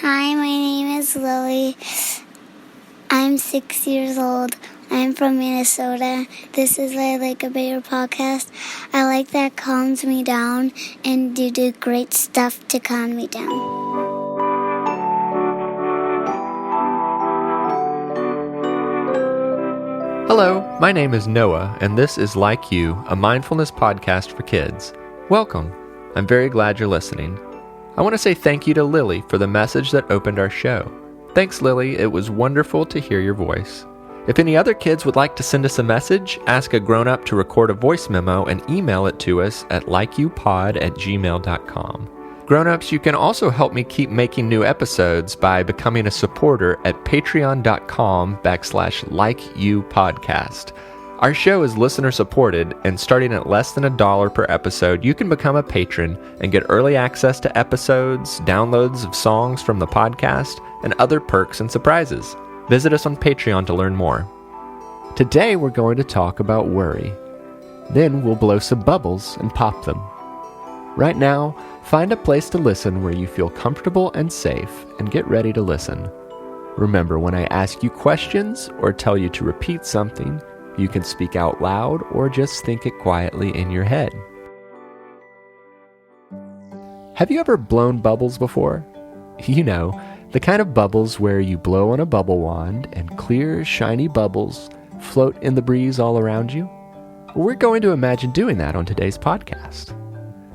Hi, my name is Lily. I'm 6 years old. I'm from Minnesota. This is I Like a Bear podcast. I like that calms me down, and you do great stuff to calm me down. Hello, my name is Noah, and this is Like You, a mindfulness podcast for kids. Welcome. I'm very glad you're listening. I want to say thank you to Lily for the message that opened our show. Thanks, Lily. It was wonderful to hear your voice. If any other kids would like to send us a message, ask a grown-up to record a voice memo and email it to us at likeyoupod@gmail.com. Grown-ups, you can also help me keep making new episodes by becoming a supporter at patreon.com/likeyoupodcast. Our show is listener-supported, and starting at less than $1 per episode, you can become a patron and get early access to episodes, downloads of songs from the podcast, and other perks and surprises. Visit us on Patreon to learn more. Today, we're going to talk about worry. Then we'll blow some bubbles and pop them. Right now, find a place to listen where you feel comfortable and safe, and get ready to listen. Remember, when I ask you questions or tell you to repeat something, you can speak out loud or just think it quietly in your head. Have you ever blown bubbles before? You know, the kind of bubbles where you blow on a bubble wand and clear, shiny bubbles float in the breeze all around you? We're going to imagine doing that on today's podcast.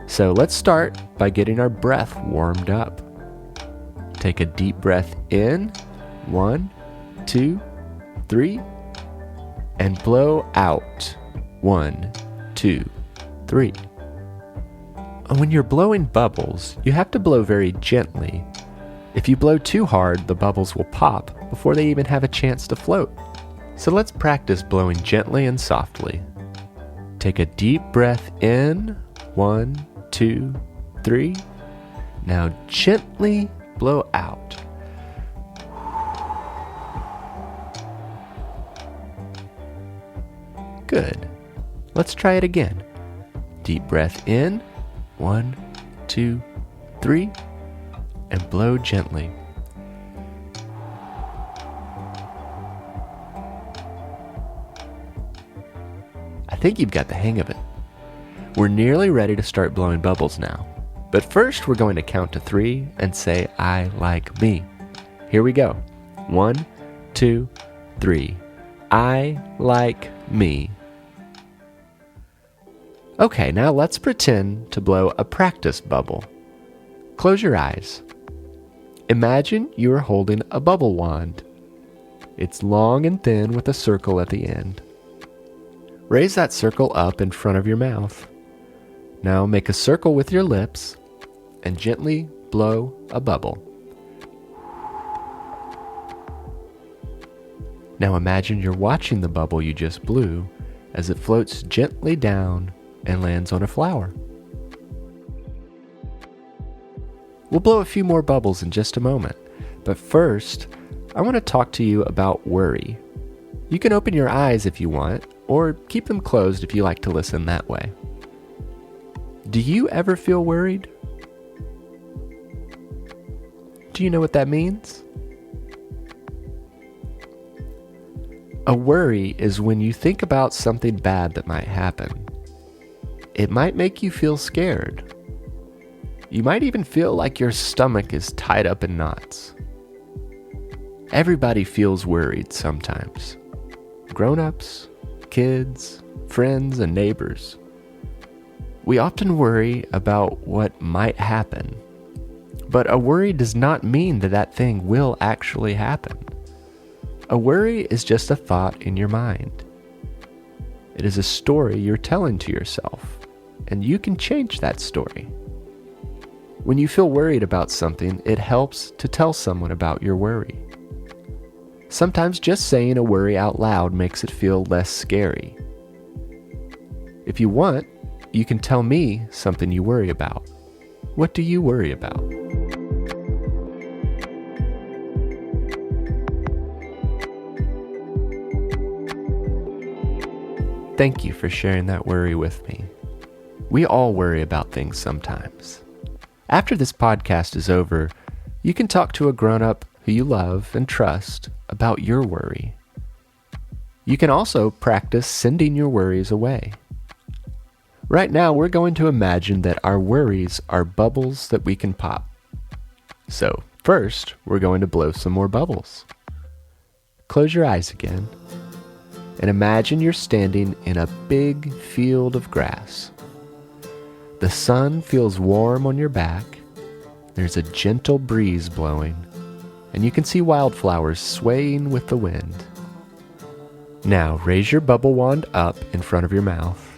So let's start by getting our breath warmed up. Take a deep breath in, 1, 2, 3, and blow out, 1, 2, 3. When you're blowing bubbles, you have to blow very gently. If you blow too hard, the bubbles will pop before they even have a chance to float. So let's practice blowing gently and softly. Take a deep breath in, 1, 2, 3. Now gently blow out. Good. Let's try it again. Deep breath in, 1, 2, 3, and blow gently. I think you've got the hang of it. We're nearly ready to start blowing bubbles now. But first, we're going to count to 3 and say, I like me. Here we go. 1, 2, 3. I like me. Okay, now let's pretend to blow a practice bubble. Close your eyes. Imagine you are holding a bubble wand. It's long and thin with a circle at the end. Raise that circle up in front of your mouth. Now make a circle with your lips and gently blow a bubble. Now imagine you're watching the bubble you just blew as it floats gently down and lands on a flower. We'll blow a few more bubbles in just a moment, but first, I want to talk to you about worry. You can open your eyes if you want, or keep them closed if you like to listen that way. Do you ever feel worried? Do you know what that means? A worry is when you think about something bad that might happen. It might make you feel scared. You might even feel like your stomach is tied up in knots. Everybody feels worried sometimes. Grown-ups, kids, friends, and neighbors. We often worry about what might happen. But a worry does not mean that that thing will actually happen. A worry is just a thought in your mind. It is a story you're telling to yourself, and you can change that story. When you feel worried about something, it helps to tell someone about your worry. Sometimes just saying a worry out loud makes it feel less scary. If you want, you can tell me something you worry about. What do you worry about? Thank you for sharing that worry with me. We all worry about things sometimes. After this podcast is over, You can talk to a grown-up who you love and trust about your worry. You can also practice sending your worries away. Right now, we're going to imagine that our worries are bubbles that we can pop. So, first, we're going to blow some more bubbles. Close your eyes again, and imagine you're standing in a big field of grass. The sun feels warm on your back. There's a gentle breeze blowing, and you can see wildflowers swaying with the wind. Now, raise your bubble wand up in front of your mouth.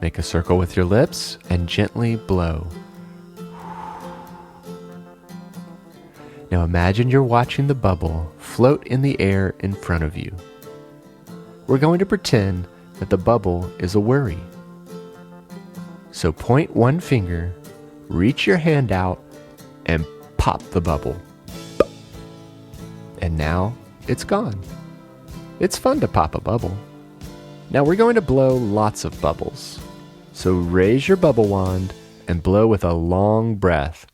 Make a circle with your lips and gently blow. Now imagine you're watching the bubble float in the air in front of you. We're going to pretend that the bubble is a worry. So point one finger, reach your hand out, and pop the bubble. And now it's gone. It's fun to pop a bubble. Now we're going to blow lots of bubbles. So raise your bubble wand and blow with a long breath.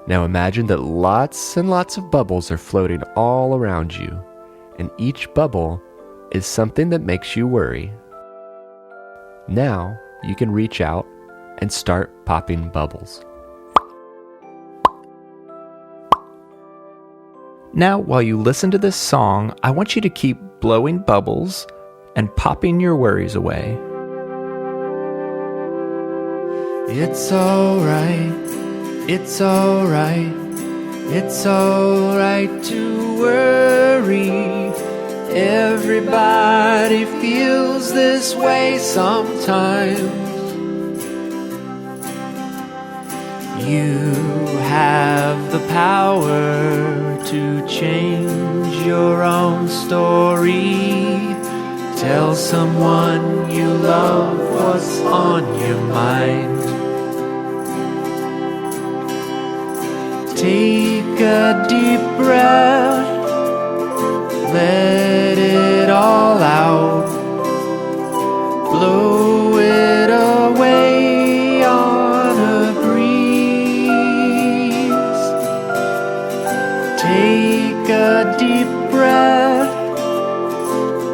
Now imagine that lots and lots of bubbles are floating all around you, and each bubble is something that makes you worry. Now you can reach out and start popping bubbles. Now, while you listen to this song, I want you to keep blowing bubbles and popping your worries away. It's alright, it's alright, it's alright to worry. Everybody feels this way sometimes. You have the power to change your own story. Tell someone you love what's on your mind. Take a deep breath, let it all out. Blow it away on a breeze. Take a deep breath,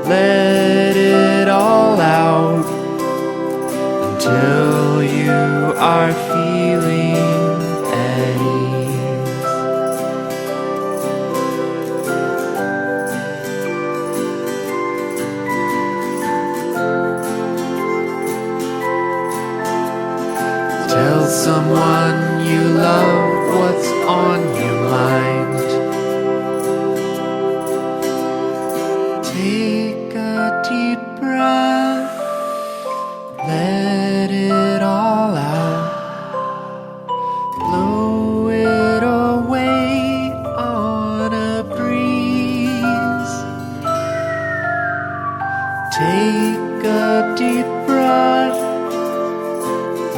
let it all out until you are feeling at ease. Tell someone you love what's on your mind. Take a deep breath, let it all out. Blow it away on a breeze. Take a deep breath,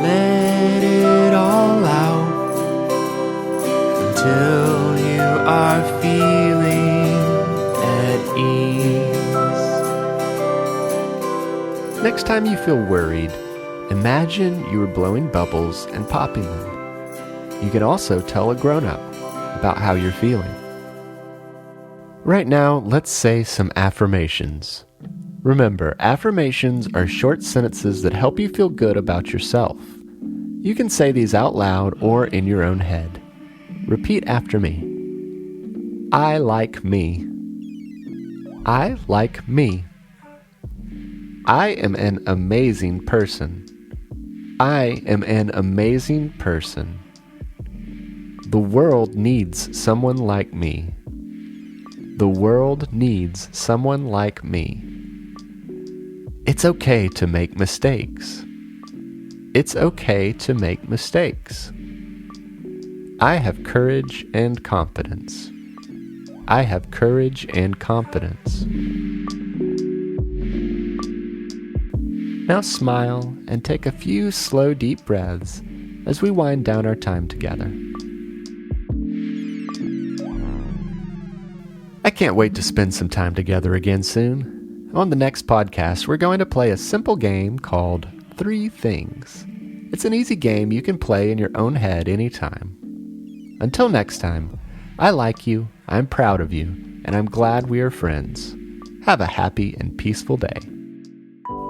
let it all out until you are feeling at ease. Next time you feel worried, imagine you are blowing bubbles and popping them. You can also tell a grown-up about how you're feeling. Right now, let's say some affirmations. Remember, affirmations are short sentences that help you feel good about yourself. You can say these out loud or in your own head. Repeat after me. I like me. I like me. I am an amazing person. I am an amazing person. The world needs someone like me. The world needs someone like me. It's okay to make mistakes. It's okay to make mistakes. I have courage and confidence. I have courage and confidence. Now smile and take a few slow, deep breaths as we wind down our time together. I can't wait to spend some time together again soon. On the next podcast, we're going to play a simple game called 3 things. It's an easy game you can play in your own head anytime. Until next time, I like you, I'm proud of you, and I'm glad we are friends. Have a happy and peaceful day.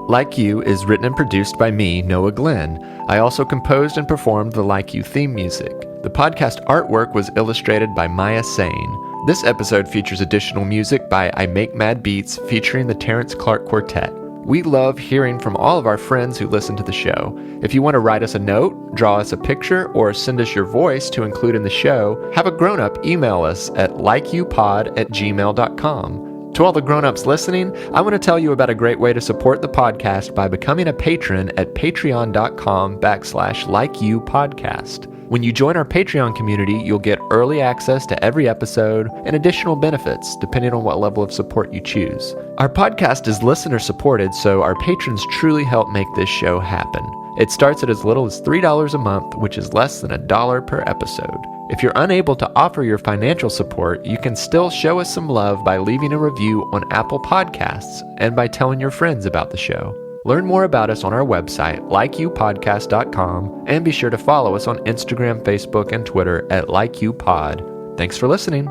Like You is written and produced by me, Noah Glenn. I also composed and performed the Like You theme music. The podcast artwork was illustrated by Mia Saine. This episode features additional music by I Make Mad Beats featuring the Terrence Clark Quartet. We love hearing from all of our friends who listen to the show. If you want to write us a note, draw us a picture, or send us your voice to include in the show, have a grown-up email us at likeyoupod@gmail.com. To all the grown-ups listening, I want to tell you about a great way to support the podcast by becoming a patron at patreon.com/likeyoupodcast. When you join our Patreon community, you'll get early access to every episode and additional benefits, depending on what level of support you choose. Our podcast is listener-supported, so our patrons truly help make this show happen. It starts at as little as $3 a month, which is less than $1 per episode. If you're unable to offer your financial support, you can still show us some love by leaving a review on Apple Podcasts and by telling your friends about the show. Learn more about us on our website, likeyoupodcast.com, and be sure to follow us on Instagram, Facebook, and Twitter at LikeYouPod. Thanks for listening.